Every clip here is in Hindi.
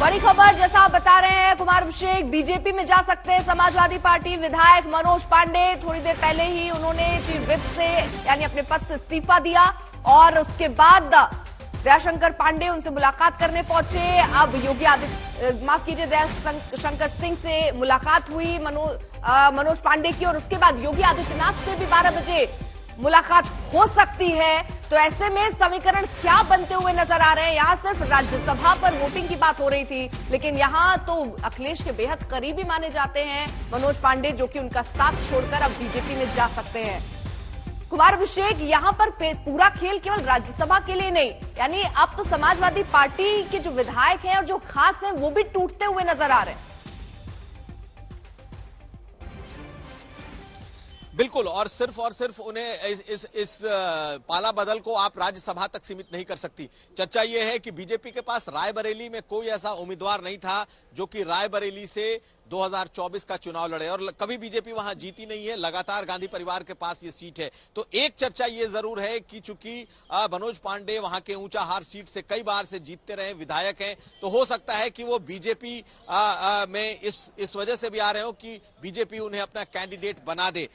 बड़ी खबर, जैसा आप बता रहे हैं, कुमार अभिषेक बीजेपी में जा सकते हैं। समाजवादी पार्टी विधायक मनोज पांडे थोड़ी देर पहले ही उन्होंने चीफ विप से यानी अपने पद से इस्तीफा दिया और उसके बाद दयाशंकर पांडे उनसे मुलाकात करने पहुंचे। अब योगी आदित्य माफ कीजिए दयाशंकर सिंह से मुलाकात हुई मनोज पांडे की, और उसके बाद योगी आदित्यनाथ से भी 12 बजे मुलाकात हो सकती है। तो ऐसे में समीकरण क्या बनते हुए नजर आ रहे हैं? यहां सिर्फ राज्यसभा पर वोटिंग की बात हो रही थी, लेकिन यहां तो अखिलेश के बेहद करीबी माने जाते हैं मनोज पांडे, जो कि उनका साथ छोड़कर अब बीजेपी में जा सकते हैं। कुमार अभिषेक, यहां पर पूरा खेल केवल राज्यसभा के लिए नहीं, यानी अब तो समाजवादी पार्टी के जो विधायक हैं और जो खास हैं वो भी टूटते हुए नजर आ रहे हैं। बिल्कुल, और सिर्फ उन्हें इस पाला बदल को आप राज्यसभा तक सीमित नहीं कर सकती। चर्चा यह है कि बीजेपी के पास रायबरेली में कोई ऐसा उम्मीदवार नहीं था जो कि रायबरेली से 2024 का चुनाव लड़े, और कभी बीजेपी वहां जीती नहीं है। लगातार गांधी परिवार के पास ये सीट है। तो एक चर्चा ये जरूर है कि चूंकि मनोज पांडे वहां के ऊंचाहार सीट से कई बार से जीतते रहे विधायक हैं, तो हो सकता है कि वो बीजेपी में इस वजह से भी आ रहे हो कि बीजेपी उन्हें अपना कैंडिडेट बना दे।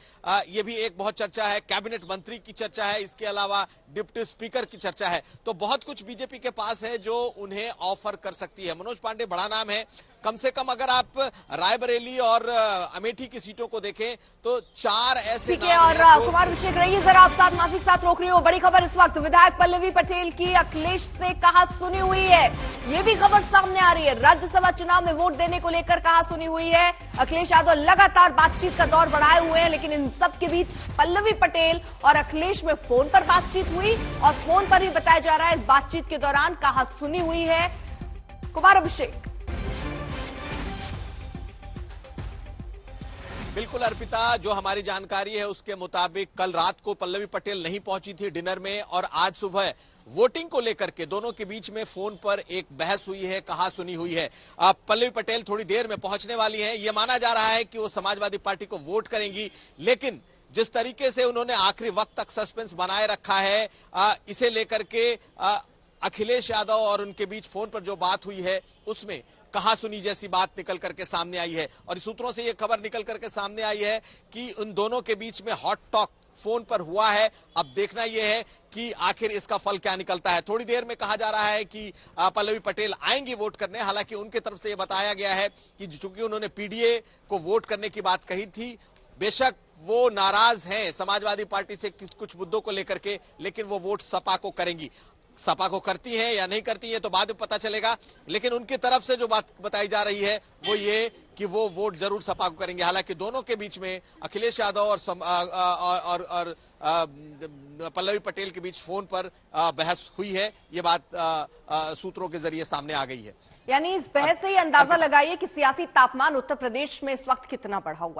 ये भी एक बहुत चर्चा है। कैबिनेट मंत्री की चर्चा है, इसके अलावा डिप्टी स्पीकर की चर्चा है। तो बहुत कुछ बीजेपी के पास है जो उन्हें ऑफर कर सकती है। मनोज पांडे बड़ा नाम है, कम से कम अगर आप रायबरेली और अमेठी की सीटों को देखें तो 4 ऐसे ठीक है। और कुमार अभिषेक रहिए जरा, आप साथ माफी साथ रोक रही हो। बड़ी खबर इस वक्त विधायक पल्लवी पटेल की अखिलेश से कहा सुनी हुई है, ये भी खबर सामने आ रही है। राज्यसभा चुनाव में वोट देने को लेकर कहा सुनी हुई है। अखिलेश यादव लगातार बातचीत का दौर बढ़ाए हुए हैं, लेकिन इन सब के बीच पल्लवी पटेल और अखिलेश में फोन पर बातचीत हुई, और फोन पर ही बताया जा रहा है इस बातचीत के दौरान कहा सुनी हुई है। कुमार अभिषेक। बिल्कुल अर्पिता, जो हमारी जानकारी है उसके मुताबिक कल रात को पल्लवी पटेल नहीं पहुंची थी डिनर में, और आज सुबह वोटिंग को लेकर के दोनों के बीच में फोन पर एक बहस हुई है, कहा सुनी हुई है। अब पल्लवी पटेल थोड़ी देर में पहुंचने वाली हैं। यह माना जा रहा है कि वो समाजवादी पार्टी को वोट करेंगी, लेकिन जिस तरीके से उन्होंने आखिरी वक्त तक सस्पेंस बनाए रखा है, इसे लेकर के अखिलेश यादव और उनके बीच फोन पर जो बात हुई है उसमें कहा सुनी जैसी बात निकल करके सामने आई है। और इस सूत्रों से यह खबर निकल करके सामने आई है कि उन दोनों के बीच में हॉट टॉक फोन पर हुआ है। अब देखना यह है कि आखिर इसका फल क्या निकलता है। थोड़ी देर में कहा जा रहा है कि पल्लवी पटेल आएंगी वोट करने। हालांकि उनकी तरफ से यह बताया गया है कि चूंकि उन्होंने पीडीए को वोट करने की बात कही थी, बेशक वो नाराज हैं समाजवादी पार्टी से कुछ मुद्दों को लेकर के, लेकिन वो वोट सपा को करेंगी। सपा को करती हैं या नहीं करती है तो बाद में पता चलेगा, लेकिन उनकी तरफ से जो बात बताई जा रही है वो ये कि वो वोट जरूर सपा को करेंगे। हालांकि दोनों के बीच में अखिलेश यादव और पल्लवी पटेल के बीच फोन पर बहस हुई है। ये बात सूत्रों के जरिए सामने आ गई है। यानी इस बहस से ही अंदाजा लगाइए कि सियासी तापमान उत्तर प्रदेश में इस वक्त कितना बढ़ा हुआ है।